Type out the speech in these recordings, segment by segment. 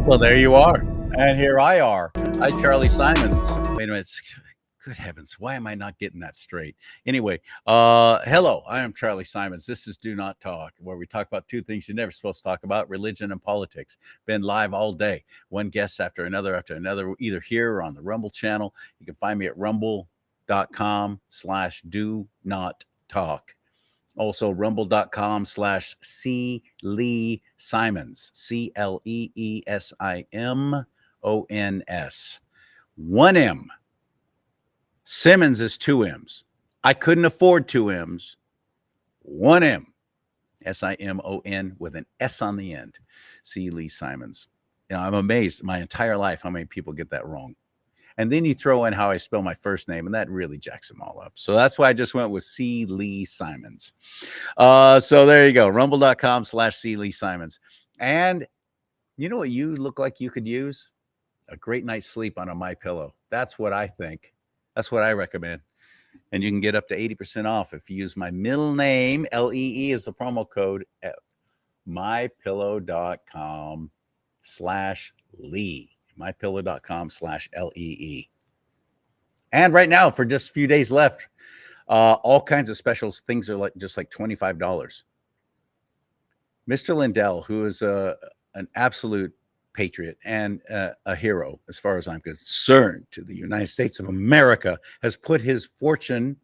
Well, there you are. And here I are. Hi, Charlie Simons. Wait a minute. Good heavens. Why am I not getting that straight? Anyway, hello. I am Charlie Simons. This is Do Not Talk, where we talk about two things you're never supposed to talk about: religion and politics. Been live all day. One guest after another, either here or on the Rumble channel. You can find me at rumble.com/do not talk. Also, rumble.com/C Lee Simons, CLEESIMONS. One M. Simmons is two M's. I couldn't afford two M's. One M. SIMON with an S on the end. C Lee Simons. You know, I'm amazed my entire life how many people get that wrong. And then you throw in how I spell my first name, and that really jacks them all up. So that's why I just went with C Lee Simons. So there you go. Rumble.com/C Lee Simons. And you know what you look like you could use? A great night's sleep on a MyPillow. That's what I think. That's what I recommend. And you can get up to 80% off if you use my middle name, LEE, as the promo code at mypillow.com/Lee. mypillow.com/LEE. And right now, for just a few days left, all kinds of specials. Things are like $25. Mr. Lindell, who is an absolute patriot and a hero, as far as I'm concerned, to the United States of America, has put his fortune,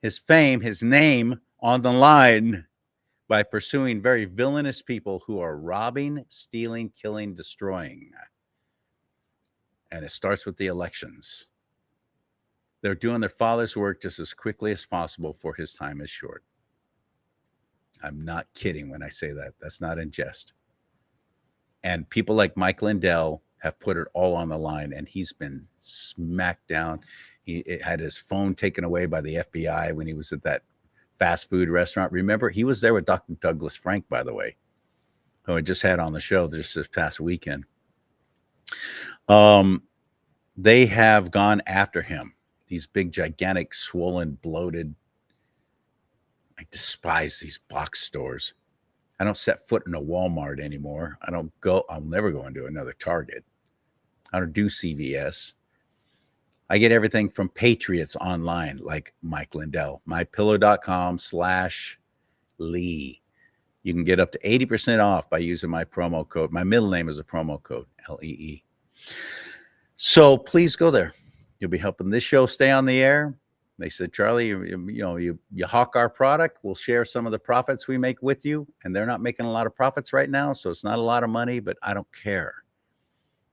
his fame, his name on the line by pursuing very villainous people who are robbing, stealing, killing, destroying. And it starts with the elections. They're doing their father's work just as quickly as possible, for his time is short. I'm not kidding when I say that. That's not in jest. And people like Mike Lindell have put it all on the line, and he's been smacked down. He had his phone taken away by the FBI when he was at that fast food restaurant. Remember, he was there with Dr. Douglas Frank, by the way, who I just had on the show just this past weekend. They have gone after him. These big, gigantic, swollen, bloated. I despise these box stores. I don't set foot in a Walmart anymore. I'll never go into another Target. I don't do CVS. I get everything from Patriots online, like Mike Lindell. mypillow.com/Lee. You can get up to 80% off by using my promo code. My middle name is a promo code, LEE. So please go there. You'll be helping this show stay on the air. They said, Charlie, you hawk our product. We'll share some of the profits we make with you. And they're not making a lot of profits right now, so it's not a lot of money, but I don't care.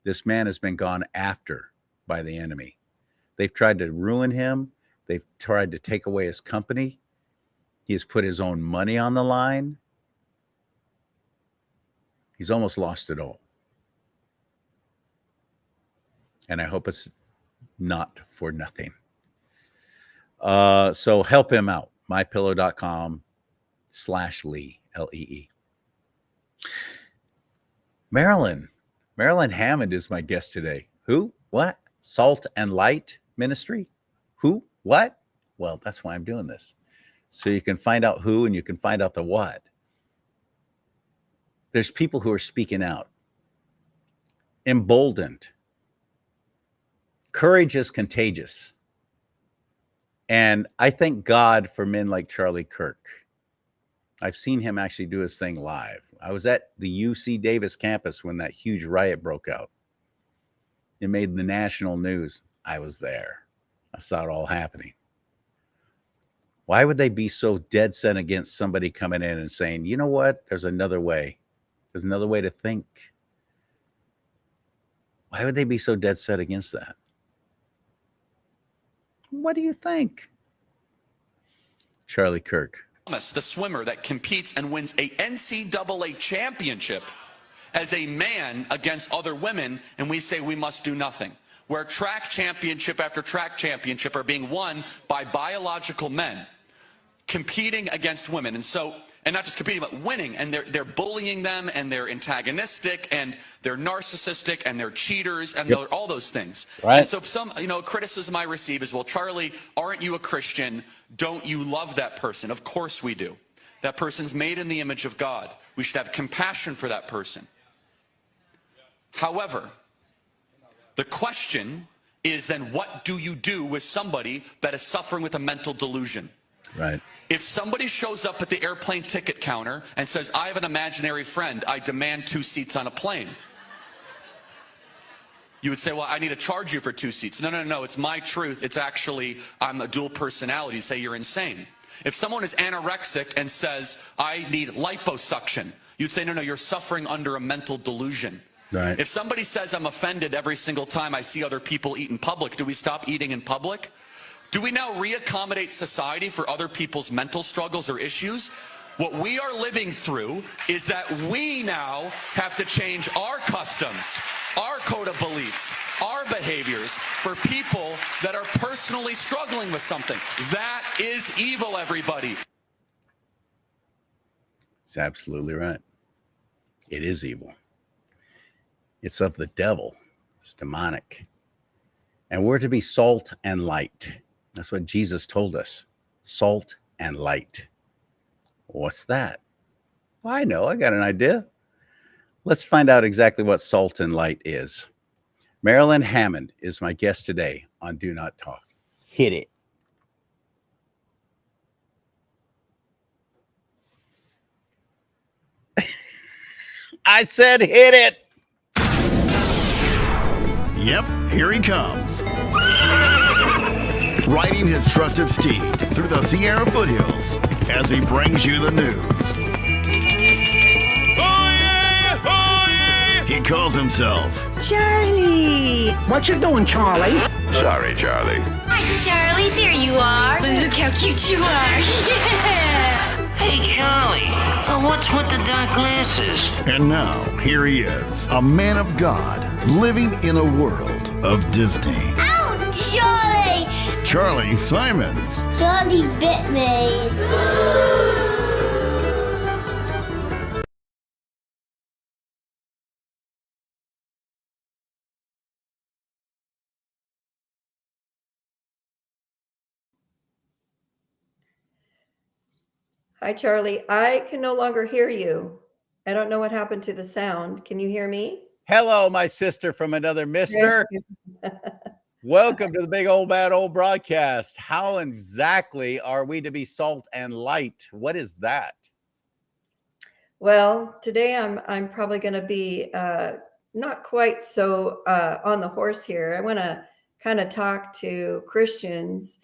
This man has been gone after by the enemy. They've tried to ruin him. They've tried to take away his company. He has put his own money on the line. He's almost lost it all. And I hope it's not for nothing. So help him out. mypillow.com/Lee, LEE. Marilyn Hammond is my guest today. Who? What? Salt and Light Ministry? Who? What? Well, that's why I'm doing this. So you can find out who and you can find out the what. There's people who are speaking out. Emboldened. Courage is contagious. And I thank God for men like Charlie Kirk. I've seen him actually do his thing live. I was at the UC Davis campus when that huge riot broke out. It made the national news. I was there. I saw it all happening. Why would they be so dead set against somebody coming in and saying, you know what? There's another way. There's another way to think. Why would they be so dead set against that? What do you think? Charlie Kirk. The swimmer that competes and wins a NCAA championship as a man against other women, and we say we must do nothing. Where track championship after track championship are being won by biological men competing against women. And not just competing, but winning. And they're bullying them, and they're antagonistic, and they're narcissistic, and they're cheaters, and they're all those things. Right. And so some, criticism I receive is, well, Charlie, aren't you a Christian? Don't you love that person? Of course we do. That person's made in the image of God. We should have compassion for that person. However, the question is then what do you do with somebody that is suffering with a mental delusion? Right. If somebody shows up at the airplane ticket counter and says, I have an imaginary friend, I demand 2 seats on a plane. You would say, well, I need to charge you for 2 seats. No, it's my truth. It's actually, I'm a dual personality. You say you're insane. If someone is anorexic and says, I need liposuction, you'd say, no, you're suffering under a mental delusion. Right. If somebody says I'm offended every single time I see other people eat in public, do we stop eating in public? Do we now reaccommodate society for other people's mental struggles or issues? What we are living through is that we now have to change our customs, our code of beliefs, our behaviors for people that are personally struggling with something. That is evil, everybody. It's absolutely right. It is evil. It's of the devil. It's demonic. And we're to be salt and light. That's what Jesus told us. Salt and light. What's that? Well, I know. I got an idea. Let's find out exactly what salt and light is. MARILYN Hammond is my guest today on Do Not Talk. Hit it. I said hit it. Yep, here he comes. Riding his trusted steed through the Sierra foothills as he brings you the news. Oh yeah! Oh yeah! He calls himself Charlie! What you doing, Charlie? Sorry, Charlie. Hi, Charlie. There you are. Look how cute you are. Yeah! Hey, Charlie. What's with the dark glasses? And now, here he is, a man of God, living in a world of Disney. Ow, Charlie! Charlie Simons. Charlie bit me. Hi, Charlie. I can no longer hear you. I don't know what happened to the sound. Can you hear me? Hello, my sister from another mister. Welcome to the big old bad old broadcast. How exactly are we to be salt and light? What is that? Well, today I'm probably going to be not quite so on the horse here. I want to kind of talk to Christians.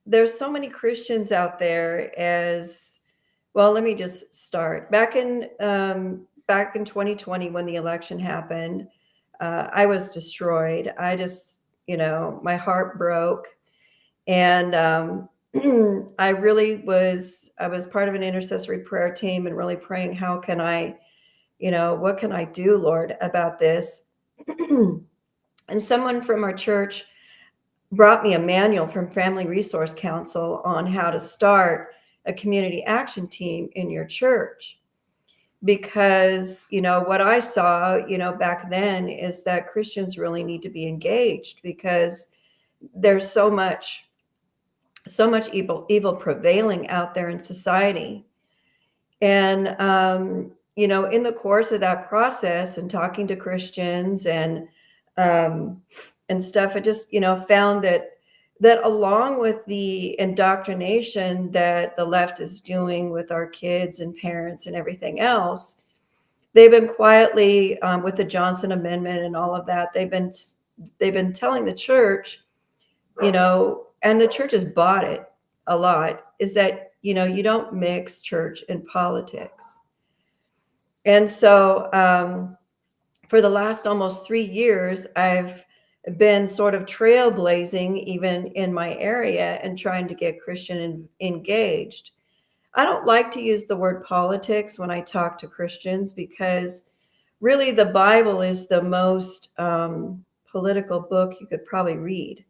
There's so many Christians out there as well. Let me just start back in 2020 when the election happened. I was destroyed. I just, my heart broke, and I was part of an intercessory prayer team and really praying, how can I, what can I do, Lord, about this? And someone from our church brought me a manual from Family Resource Council on how to start a community action team in your church. Because, what I saw, back then is that Christians really need to be engaged, because there's so much evil prevailing out there in society. And, in the course of that process and talking to Christians and stuff, I just, found that along with the indoctrination that the left is doing with our kids and parents and everything else, they've been quietly, with the Johnson Amendment and all of that, they've been telling the church, and the church has bought it a lot, is that, you don't mix church and politics. And so for the last almost 3 years, I've been sort of trailblazing even in my area and trying to get Christian engaged. I don't like to use the word politics when I talk to Christians, because really the Bible is the most political book you could probably read.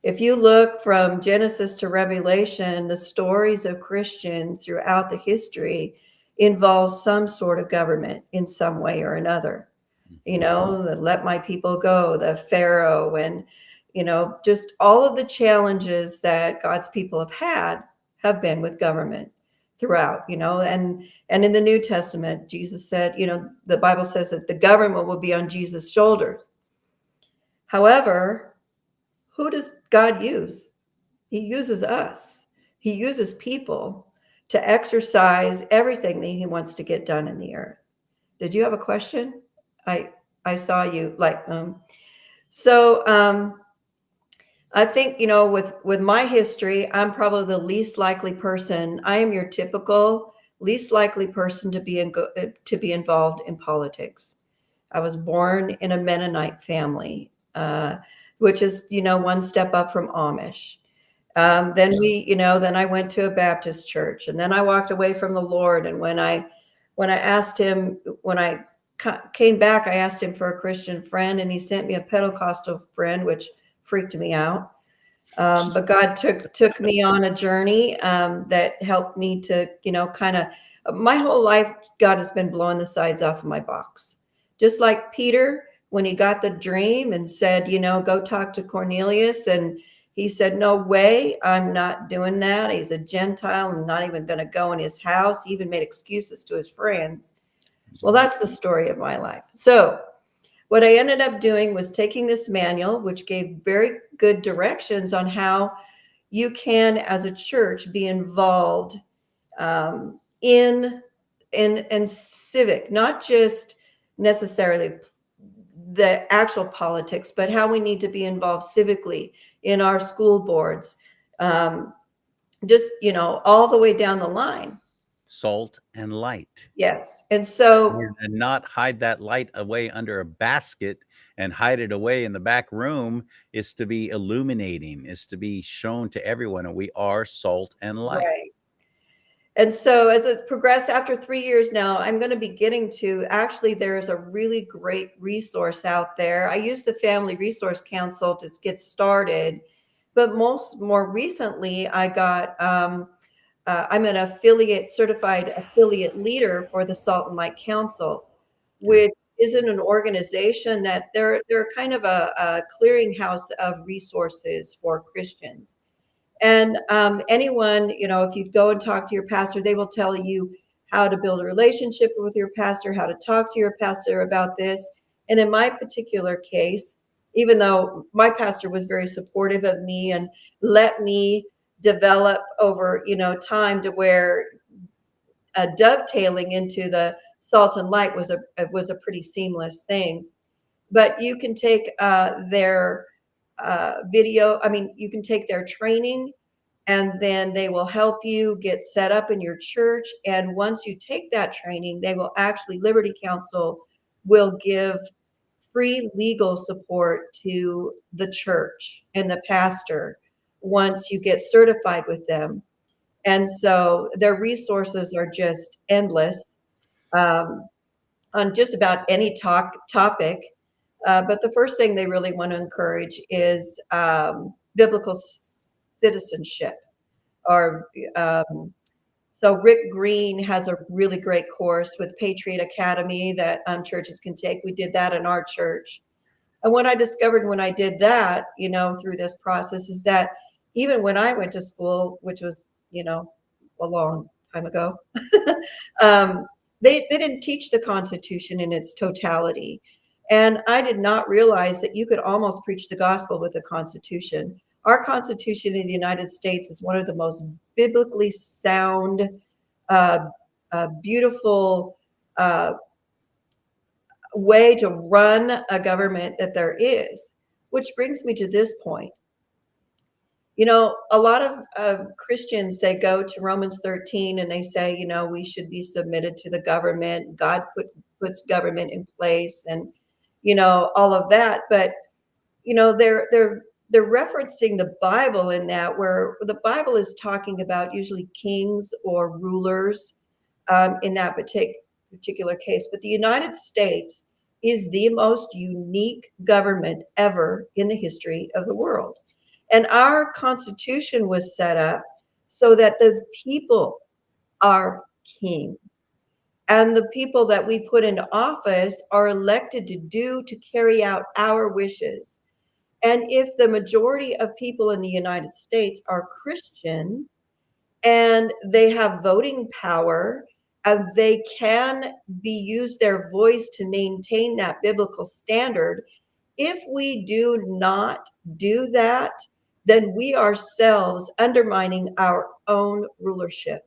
If you look from Genesis to Revelation, the stories of Christians throughout the history involve some sort of government in some way or another. The let my people go, the Pharaoh, and, just all of the challenges that God's people have been with government throughout, and in the New Testament, Jesus said, the Bible says that the government will be on Jesus' shoulders. However, who does God use? He uses us. He uses people to exercise everything that he wants to get done in the earth. Did you have a question? I saw you so I think, with my history, I'm probably the least likely person. I am your typical least likely person to be involved in politics. I was born in a Mennonite family, which is, one step up from Amish. Then I went to a Baptist church, and then I walked away from the Lord. And when I asked him, when I came back, I asked him for a Christian friend, and he sent me a Pentecostal friend, which freaked me out. But God took me on a journey that helped me to, kind of, my whole life, God has been blowing the sides off of my box. Just like Peter, when he got the dream and said, go talk to Cornelius. And he said, no way, I'm not doing that. He's a Gentile. I'm not even going to go in his house. He even made excuses to his friends. Well, that's the story of my life. So what I ended up doing was taking this manual, which gave very good directions on how you can, as a church, be involved in civic, not just necessarily the actual politics, but how we need to be involved civically in our school boards, just, all the way down the line. Salt and light. Yes. And so, and not hide that light away under a basket and hide it away in the back room is to be illuminating, is to be shown to everyone. And we are salt and light. Right. And so as it progressed, after 3 years now, I'm going to be getting to, actually, there's a really great resource out there. I use the Family Resource Council to get started, but more recently, I got, I'm an certified affiliate leader for the Salt and Light Council, which isn't an organization that they're kind of a clearinghouse of resources for Christians. And anyone, if you go and talk to your pastor, they will tell you how to build a relationship with your pastor, how to talk to your pastor about this. And in my particular case, even though my pastor was very supportive of me and let me develop over, time, to where dovetailing into the Salt and Light was a pretty seamless thing. But you can take their you can take their training, and then they will help you get set up in your church. And once you take that training, Liberty Council will give free legal support to the church and the pastor once you get certified with them. And so their resources are just endless on just about any topic. But the first thing they really want to encourage is biblical citizenship. So Rick Green has a really great course with Patriot Academy that churches can take. We did that in our church. And what I discovered when I did that, through this process, is that even when I went to school, which was, a long time ago, they didn't teach the Constitution in its totality. And I did not realize that you could almost preach the gospel with the Constitution. Our Constitution in the United States is one of the most biblically sound, beautiful way to run a government that there is, which brings me to this point. A lot of Christians, they go to Romans 13 and they say, we should be submitted to the government. God puts government in place, and, all of that. But, they're referencing the Bible in that, where the Bible is talking about usually kings or rulers in that particular case. But the United States is the most unique government ever in the history of the world. And our Constitution was set up so that the people are king. And the people that we put into office are elected to carry out our wishes. And if the majority of people in the United States are Christian, and they have voting power, and they can be use their voice to maintain that biblical standard. If we do not do that, then we ourselves undermining our own rulership.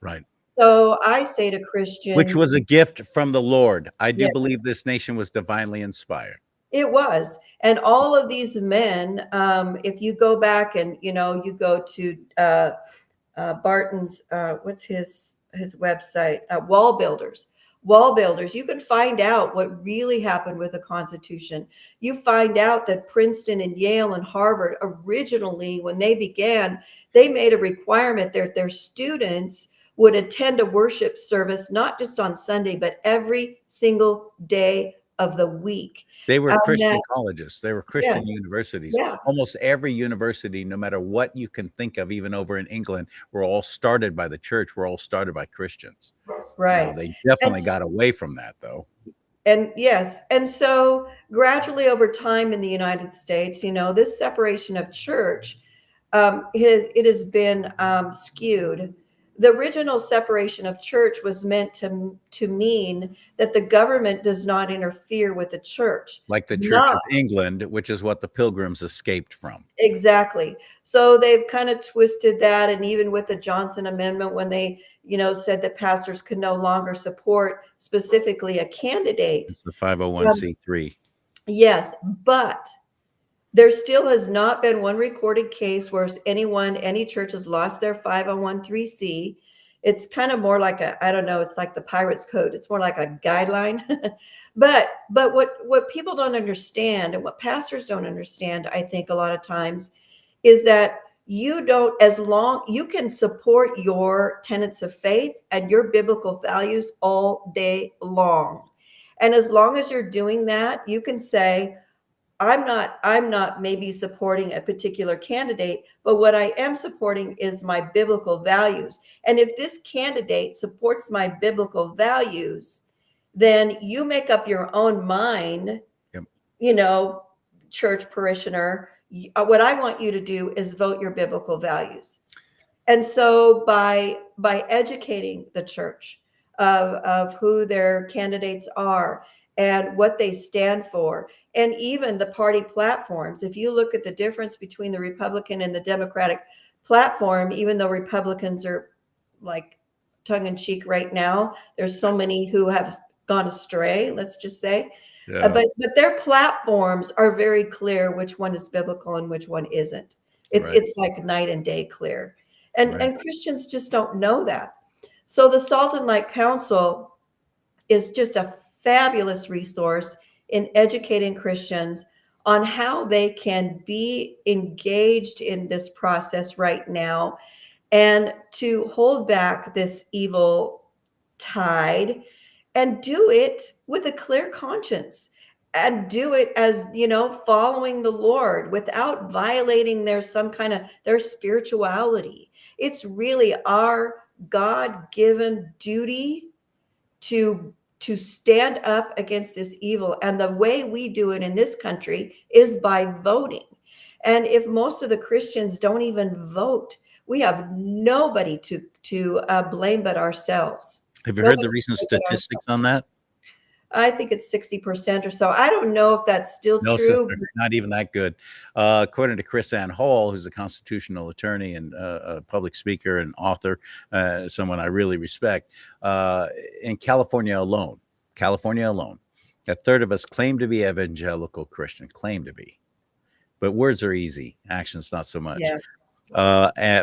Right. So I say to Which Christians, was a gift from the Lord. I do yes, believe this nation was divinely inspired. it was. And all of these men, if you go back and, you go to Barton's, what's his website, Wall Builders, you can find out what really happened with the Constitution. You find out that Princeton and Yale and Harvard originally, when they began, they made a requirement that their students would attend a worship service, not just on Sunday, but every single day of the week. They were And Christian that, colleges. They were Christian yes, universities. yeah, Almost every university, no matter what you can think of, even over in England, were all started by the church. Were all started by Christians. Now, right. they And definitely got away from that, though. And yes, and so gradually over time in the United States, this separation of church, it has been skewed. The original separation of church was meant to mean that the government does not interfere with the church. Like the Church Not of England, which is what the Pilgrims escaped from. exactly. So they've kind of twisted that, and even with the Johnson Amendment, when they, said that pastors could no longer support specifically a candidate. It's the 501c3. Yes, but there still has not been one recorded case where any church has lost their 501c. It's kind of more like I don't know, it's like the Pirates Code. It's more like a guideline. but what people don't understand, and what pastors don't understand, I think a lot of times, is that you can support your tenets of faith and your biblical values all day long. And as long as you're doing that, you can say, I'm not maybe supporting a particular candidate, but what I am supporting is my biblical values. And if this candidate supports my biblical values, then you make up your own mind, Yep. Church parishioner. What I want you to do is vote your biblical values. And so by educating the church of who their candidates are and what they stand for, and even the party platforms, if you look at the difference between the Republican and the Democratic platform, even though Republicans are like tongue-in-cheek right now, there's so many who have gone astray, let's just say. Yeah. But their platforms are very clear which one is biblical and which one isn't. It's like night and day clear. And Christians just don't know that. So the Salt and Light Council is just a fabulous resource in educating Christians on how they can be engaged in this process right now and to hold back this evil tide and do it with a clear conscience and do it as, following the Lord without violating their spirituality. It's really our God-given duty to stand up against this evil. And the way we do it in this country is by voting. And if most of the Christians don't even vote, we have nobody to blame but ourselves. Have you heard the recent statistics on that? I think it's 60% or so. I don't know if that's still No, true. sister, not even that good. According to Chris Ann Hall, who's a constitutional attorney and a public speaker and author, someone I really respect, in California alone, a third of us claim to be evangelical Christian, claim to be. But words are easy, actions not so much. Yeah.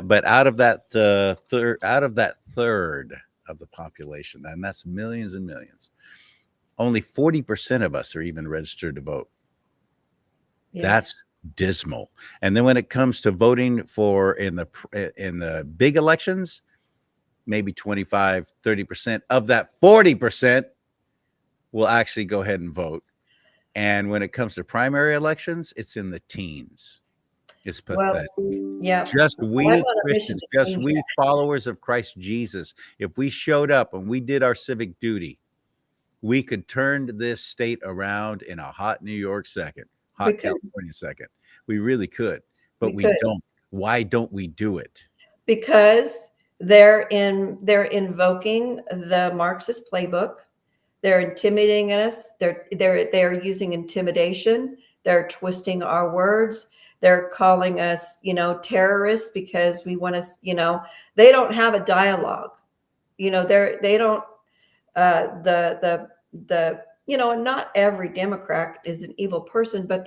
But out of that third of the population, and that's millions and millions, only 40% of us are even registered to vote. Yes. That's dismal. And then when it comes to voting for in the big elections, maybe 25, 30% of that 40% will actually go ahead and vote. And when it comes to primary elections, it's in the teens. It's pathetic. Well, yeah. Just we I'm on a mission Christians, to just change we that. followers of Christ Jesus, if we showed up and we did our civic duty, we could turn this state around in a hot New York second, We hot could. California second. We really could, but We we could. don't. Why don't we do it? Because They're invoking the Marxist playbook. They're intimidating us. They're using intimidation. They're twisting our words. They're calling us, terrorists because we want to, they don't have a dialogue. They don't, not every Democrat is an evil person, but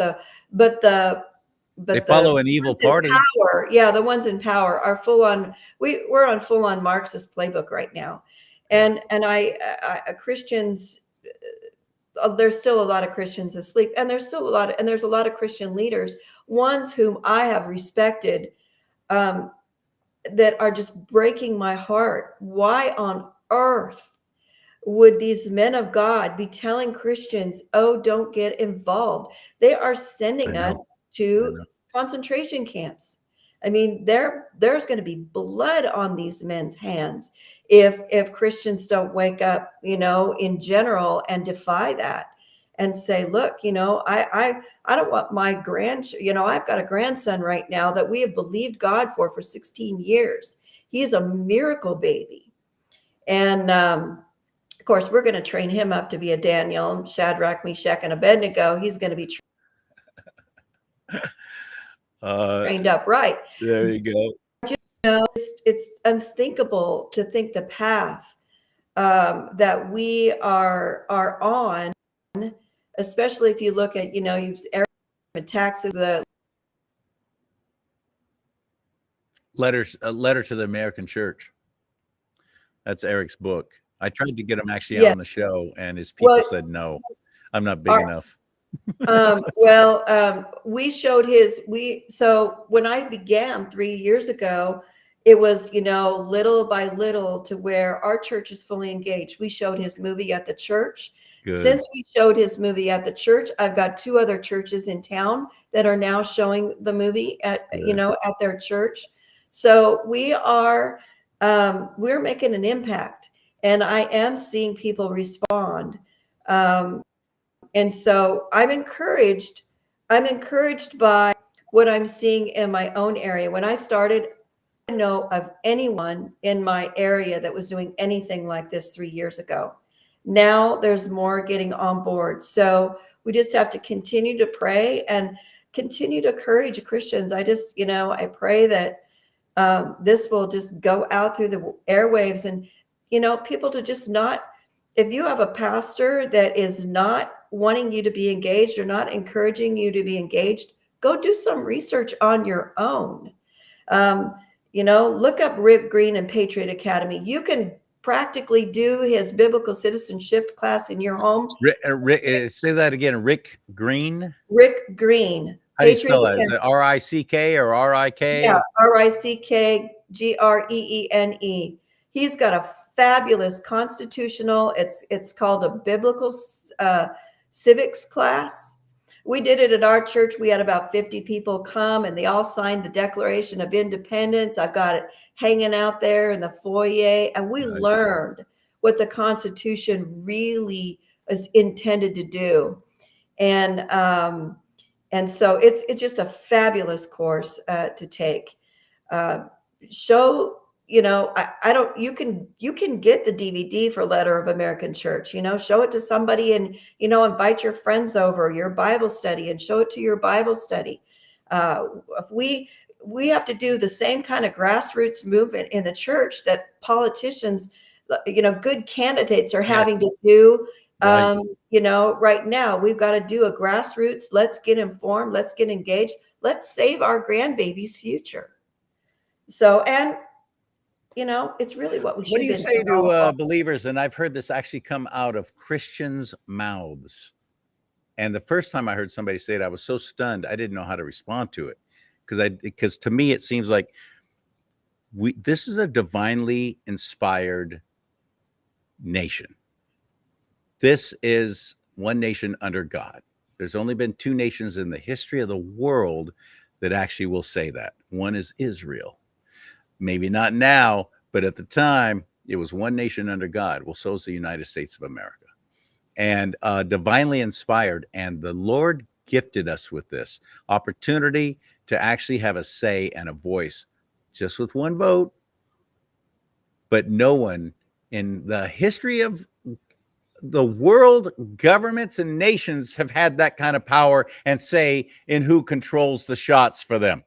they follow an evil party. Power, yeah, the ones in power are full on. We're on full on Marxist playbook right now, and Christians. There's still a lot of Christians asleep, and there's a lot of Christian leaders, ones whom I have respected, that are just breaking my heart. Why on earth would these men of God be telling Christians, "Oh, don't get involved"? They are sending us to concentration camps. I mean, there's going to be blood on these men's hands if Christians don't wake up, in general, and defy that and say, look, I don't want my I've got a grandson right now that we have believed God for 16 years. He is a miracle baby. And, of course, we're going to train him up to be a Daniel, Shadrach, Meshach, and Abednego. He's going to be trained up right. There you go. It's unthinkable to think the path that we are on, especially if you look at, you've attacks of the A Letter to the American Church. That's Eric's book. I tried to get him actually on the show, and his people said, no, I'm not big enough. We showed so when I began 3 years ago, it was, little by little to where our church is fully engaged. We showed his movie at the church. Good. Since we showed his movie at the church, I've got 2 other churches in town that are now showing the movie at their church. So we are, we're making an impact, and I am seeing people respond. And so I'm encouraged by what I'm seeing in my own area. When I started, I didn't know of anyone in my area that was doing anything like this 3 years ago. Now there's more getting on board. So we just have to continue to pray and continue to encourage Christians. I just, I pray that this will just go out through the airwaves, and, people to just not, if you have a pastor that is not wanting you to be engaged or not encouraging you to be engaged, go do some research on your own. Look up Rick Green and Patriot Academy. You can practically do his biblical citizenship class in your home. Say that again. Rick Green. Rick Green. How do you spell that? Is it R-I-C-K or R-I-K? Yeah, R-I-C-K-G-R-E-E-N-E. He's got a fabulous constitutional. It's called a biblical civics class. We did it at our church. We had about 50 people come, and they all signed the Declaration of Independence. I've got it hanging out there in the foyer, and we learned what the Constitution really is intended to do. And so it's just a fabulous course to take. You can get the DVD for Letter of American Church, show it to somebody, and, invite your friends over your Bible study and show it to your Bible study. We have to do the same kind of grassroots movement in the church that politicians, good candidates are having to do. Right now we've got to do a grassroots. Let's get informed. Let's get engaged. Let's save our grandbaby's future. So, and it's really what we should. What do you say to believers? And I've heard this actually come out of Christians' mouths. And the first time I heard somebody say it, I was so stunned. I didn't know how to respond to it, because to me it seems like this is a divinely inspired nation. This is one nation under God. There's only been 2 nations in the history of the world that actually will say that. One is Israel. Maybe not now, but at the time, it was one nation under God. Well, so is the United States of America. And divinely inspired. And the Lord gifted us with this opportunity to actually have a say and a voice. Just with one vote, but no one in the history of the world, governments and nations have had that kind of power and say in who controls the shots for them.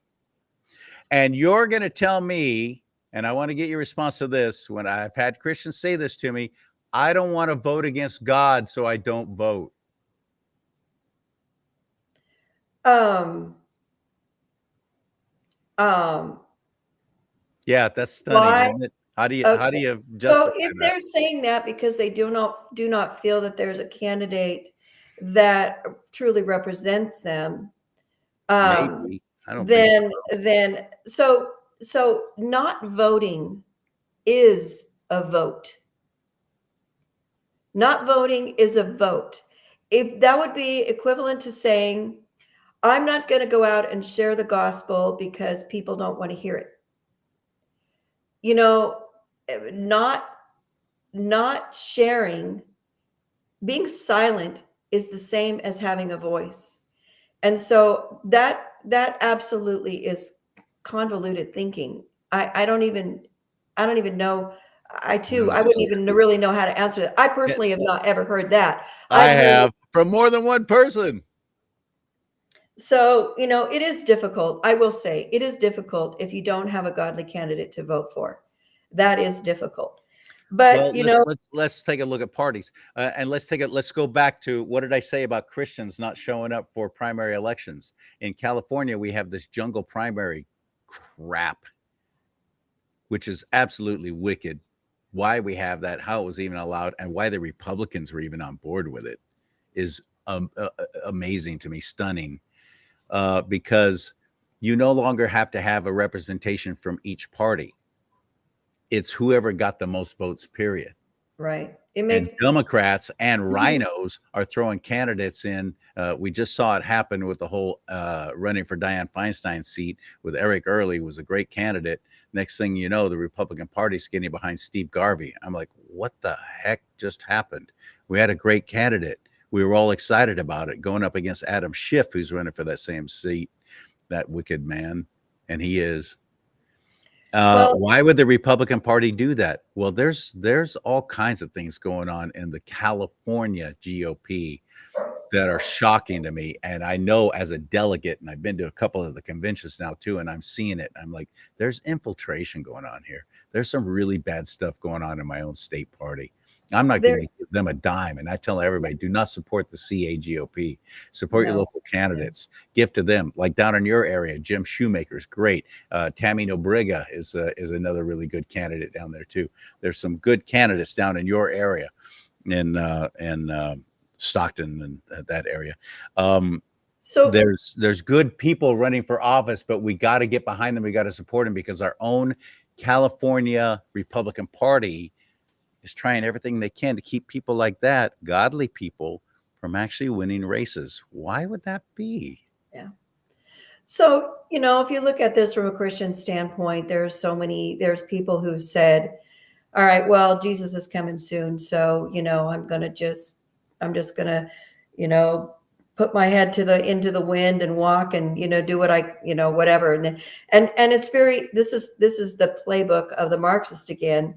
And you're going to tell me, and I want to get your response to this, when I've had Christians say this to me, I don't want to vote against God, so I don't vote. Um, um, Yeah, that's stunning, why? isn't it? How do you Okay. justify So if that? they're saying that because they do not feel that there's a candidate that truly represents them, Maybe. I don't think so. then so not voting is a vote. Not voting is a vote. If that would be equivalent to saying, I'm not going to go out and share the gospel because people don't want to hear it. You know, not sharing, being silent is the same as having a voice. And so that absolutely is convoluted thinking. I don't even know. I wouldn't even really know how to answer that. I Yeah, personally have not ever heard that. I I've heard, have from more than one person. so it is difficult. I will say it is difficult if you don't have a godly candidate to vote for. That is difficult. But Well, let's take a look at parties, and let's go back to what did I say about Christians not showing up for primary elections in California? We have this jungle primary crap, which is absolutely wicked. Why we have that, how it was even allowed, and why the Republicans were even on board with it is amazing to me, stunning, because you no longer have to have a representation from each party. It's whoever got the most votes, period. right, it And makes Democrats and rhinos are throwing candidates in. We just saw it happen with the whole running for Dianne Feinstein's seat with Eric Early, was a great candidate. Next thing you know, the Republican Party's getting behind Steve Garvey. I'm like, what the heck just happened? We had a great candidate. We were all excited about it, going up against Adam Schiff, who's running for that same seat, that wicked man, and he is. well, Why would the Republican Party do that? Well, there's all kinds of things going on in the California GOP that are shocking to me. And I know as a delegate, and I've been to a couple of the conventions now too, and I'm seeing it. I'm like, there's infiltration going on here. There's some really bad stuff going on in my own state party. I'm not there going to give them a dime. And I tell everybody, do not support the CAGOP. Support your no. local candidates. Give to them. Like down in your area, Jim Shoemaker's great. Tammy Nobriga is another really good candidate down there too. There's some good candidates down in your area, in Stockton and that area. So There's good people running for office, but we got to get behind them. We got to support them because our own California Republican Party is trying everything they can to keep people like that, godly people, from actually winning races. Why would that be? yeah. So, if you look at this from a Christian standpoint, there's people who said, all right, well, Jesus is coming soon. So, I'm just gonna, put my head into the wind and walk and, do what whatever. And then, and it's this is the playbook of the Marxist again.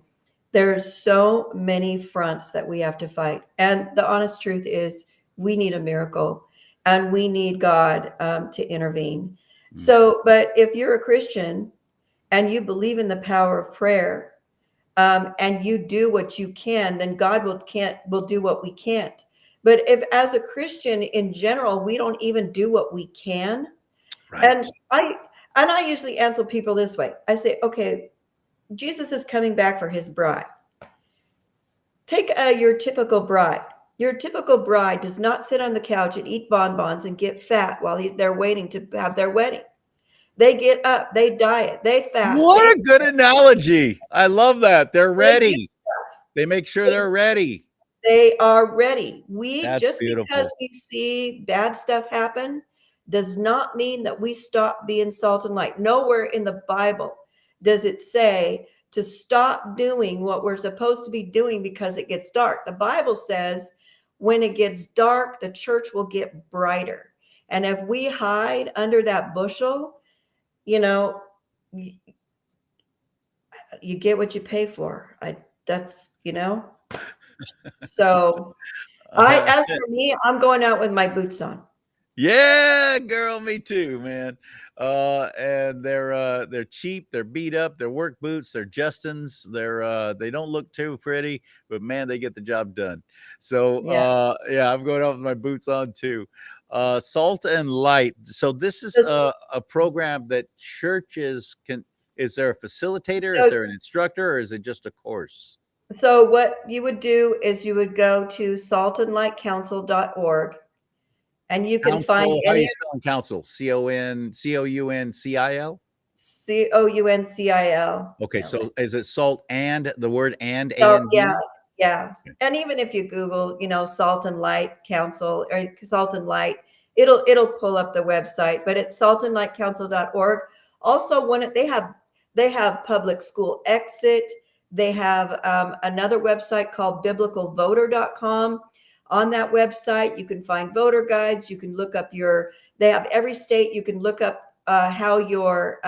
There's so many fronts that we have to fight. And the honest truth is we need a miracle and we need God to intervene. So, but if you're a Christian and you believe in the power of prayer, and you do what you can, then God will do what we can't. But if as a Christian in general, we don't even do what we can, Right. and I usually answer people this way. I say, okay, Jesus is coming back for his bride. Take your typical bride. Your typical bride does not sit on the couch and eat bonbons and get fat while they're waiting to have their wedding. They get up, they diet, they fast. What a good analogy. I love that. They're ready. They make sure they're ready. They are ready. That's Just beautiful. because we see bad stuff happen does not mean that we stop being salt and light. Nowhere in the Bible does it say to stop doing what we're supposed to be doing because it gets dark. The Bible says when it gets dark, the church will get brighter. And if we hide under that bushel, you get what you pay for. That's, so as for me, I'm going out with my boots on. Yeah, girl, me too, man. And they're cheap, they're beat up, they're work boots, they're Justins, they don't look too pretty, but man, they get the job done. So Yeah. yeah, I'm going out with my boots on too. Salt and Light. So this is This- a program that churches can. Is there a facilitator? Is So- there an instructor, or is it just a course? So what you would do is you would go to saltandlightcouncil.org and you can find Council, how are any you spelling council? COUNCIL? COUNCIL. Okay, so is it salt and the word and So A-N-D? yeah. Okay. And even if you Google, Salt and Light Council or Salt and Light, it'll pull up the website, but it's saltandlightcouncil.org. Also, they have public school exit. They have another website called biblicalvoter.com. On that website, you can find voter guides. You can look up they have every state. You can look up how your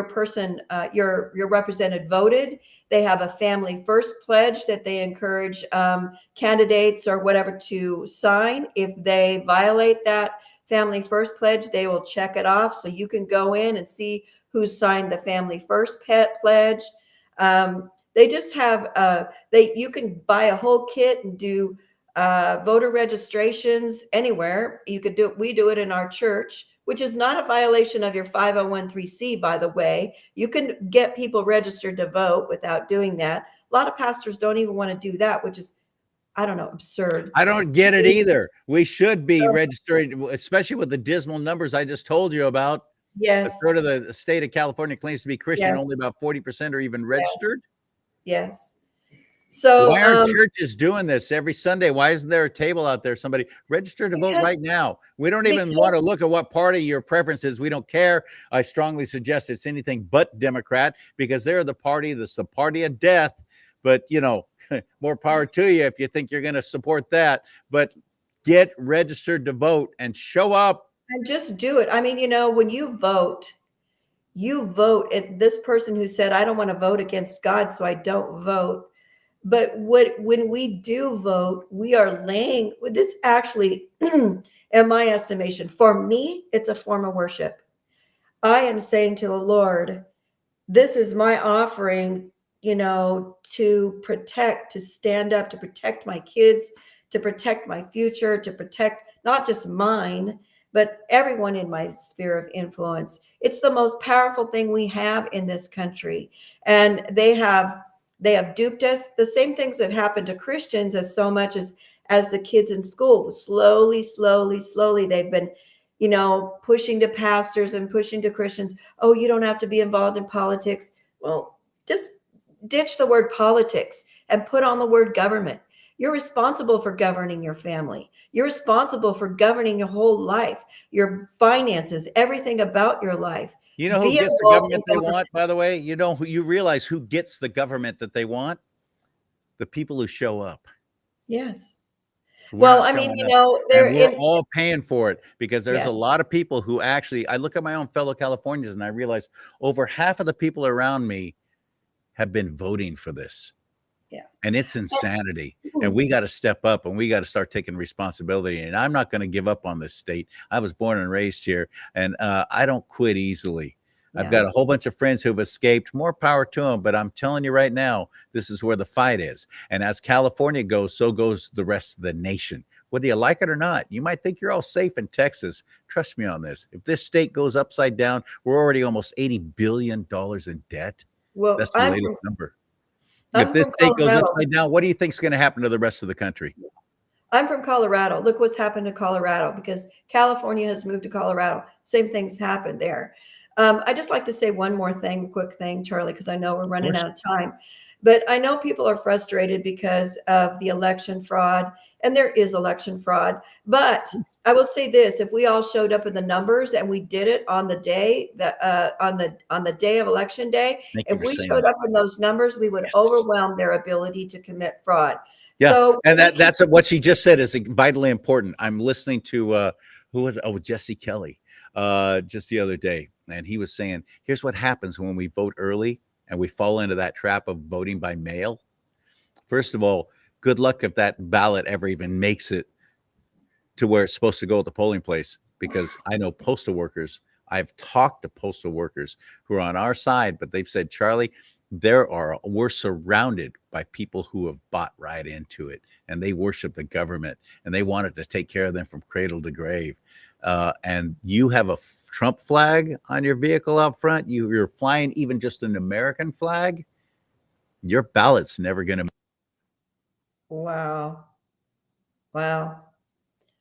person, your represented voted. They have a family first pledge that they encourage candidates or whatever to sign. If they violate that family first pledge, they will check it off. So you can go in and see who's signed the family first pledge. They just have you can buy a whole kit and do voter registrations anywhere. You could do it. We do it in our church, which is not a violation of your 501(c), by the way. You can get people registered to vote without doing that. A lot of pastors don't even want to do that, which is, I don't know, absurd. I don't get it either. We should be registered, especially with the dismal numbers I just told you about. Yes. A third of the state of California claims to be Christian. Yes. Only about 40% are even registered. Yes. So why aren't churches doing this every Sunday? Why isn't there a table out there? Somebody register to vote right now. We don't even want to look at what party your preference is. We don't care. I strongly suggest it's anything but Democrat, because they're the party that's the party of death. But, more power to you if you think you're going to support that. But get registered to vote and show up. And just do it. I mean, when you vote at this person who said, I don't want to vote against God, so I don't vote. But when we do vote, we are laying, this actually, in my estimation, for me, it's a form of worship. I am saying to the Lord, this is my offering, to protect, to stand up, to protect my kids, to protect my future, to protect not just mine, but everyone in my sphere of influence. It's the most powerful thing we have in this country. And they have duped us. The same things have happened to Christians as so much as the kids in school. Slowly, they've been, pushing to pastors and pushing to Christians. Oh, you don't have to be involved in politics. Well, just ditch the word politics and put on the word government. You're responsible for governing your family. You're responsible for governing your whole life, your finances, everything about your life. You know who gets the government they want, by the way? You realize who gets the government that they want? The people who show up. Yes. Well, I mean, we're all paying for it, because there's a lot of people who actually, I look at my own fellow Californians and I realize over half of the people around me have been voting for this. Yeah. And it's insanity. And we got to step up and we got to start taking responsibility. And I'm not going to give up on this state. I was born and raised here, and I don't quit easily. Yeah. I've got a whole bunch of friends who've escaped. More power to them. But I'm telling you right now, this is where the fight is. And as California goes, so goes the rest of the nation. Whether you like it or not, you might think you're all safe in Texas. Trust me on this. If this state goes upside down, we're already almost $80 billion in debt. Well, that's the latest number. If this state goes upside down, what do you think is going to happen to the rest of the country? I'm from Colorado. Look what's happened to Colorado, because California has moved to Colorado. Same things happened there. I just like to say one more quick thing, Charlie, because I know we're running out of time. But I know people are frustrated because of the election fraud, and there is election fraud. But I will say this: if we all showed up in the numbers and we did it on the day on the day of election day, if we showed up in those numbers, we would overwhelm their ability to commit fraud. Yeah, so and that's what she just said is vitally important. I'm listening to who was it? Oh, Jesse Kelly just the other day, and he was saying, here's what happens when we vote early. and we fall into that trap of voting by mail, first of all, good luck if that ballot ever even makes it to where it's supposed to go at the polling place, because I know postal workers. I've talked to postal workers who are on our side, but they've said, Charlie, we're surrounded by people who have bought right into it, and they worship the government, and they want it to take care of them from cradle to grave. And you have a Trump flag on your vehicle out front, you're flying even just an American flag, your ballot's never going to. Wow. Wow.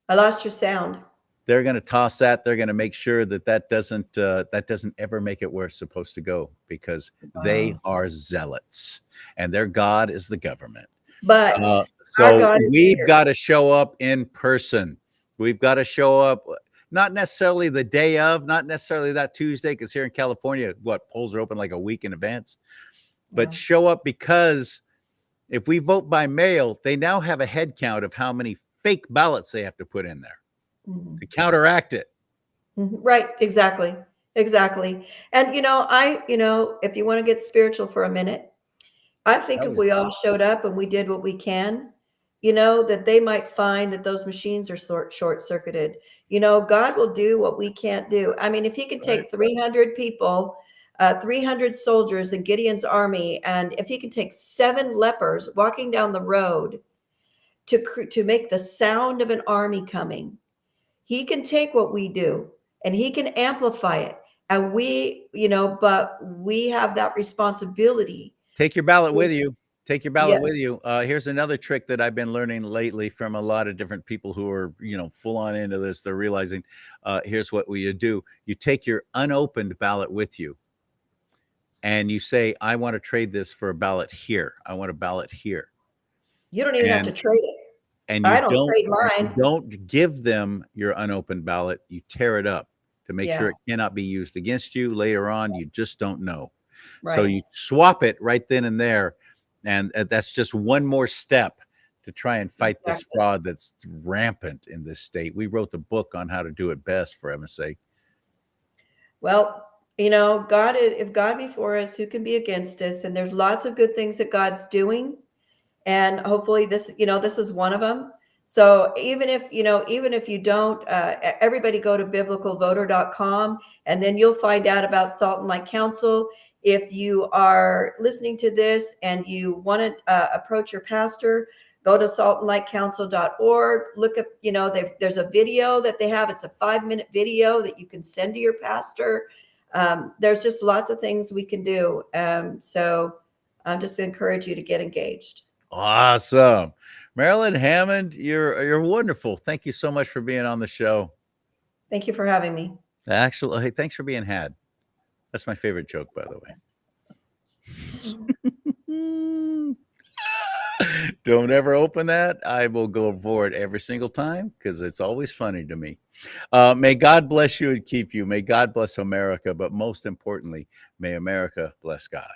I lost your sound. They're going to toss that. They're going to make sure that doesn't ever make it where it's supposed to go, because they are zealots, and their God is the government. But our So God is we've here. got to show up in person. We've got to show up, not necessarily the day of, not necessarily that Tuesday, because here in California, polls are open like a week in advance. But Yeah. show up, because if we vote by mail, they now have a head count of how many fake ballots they have to put in there to counteract it. Right. Exactly. Exactly. And, if you want to get spiritual for a minute, I think if we all showed up and we did what we can, that they might find that those machines are short circuited. God will do what we can't do. I mean, if he can take 300 people, 300 soldiers in Gideon's army, and if he can take 7 lepers walking down the road to make the sound of an army coming, he can take what we do and he can amplify it. And but we have that responsibility. Take your ballot with you. Take your ballot Yes. with you. Here's another trick that I've been learning lately from a lot of different people who are, full on into this. They're realizing, here's what you do. You take your unopened ballot with you, and you say, I want to trade this for a ballot here. I want a ballot here. You don't even have to trade it. And I don't trade mine. you don't give them your unopened ballot. You tear it up to make sure it cannot be used against you later on. You just don't know. So Right. you swap it right then and there. And that's just one more step to try and fight this fraud that's rampant in this state. We wrote the book on how to do it best, for heaven's sake. Well, if God be for us, who can be against us? And there's lots of good things that God's doing. And hopefully this is one of them. So even if you don't, everybody go to biblicalvoter.com, and then you'll find out about Salt and Light Council. If you are listening to this and you want to approach your pastor, go to saltandlightcouncil.org. Look up, there's a video that they have. It's a 5-minute video that you can send to your pastor. There's just lots of things we can do. So I'm just encourage you to get engaged. Awesome. MARILYN Hammond, you're wonderful. Thank you so much for being on the show. Thank you for having me. Actually, hey, thanks for being had. That's my favorite joke, by the way. Don't ever open that. I will go for it every single time because it's always funny to me. May God bless you and keep you. May God bless America. But most importantly, may America bless God.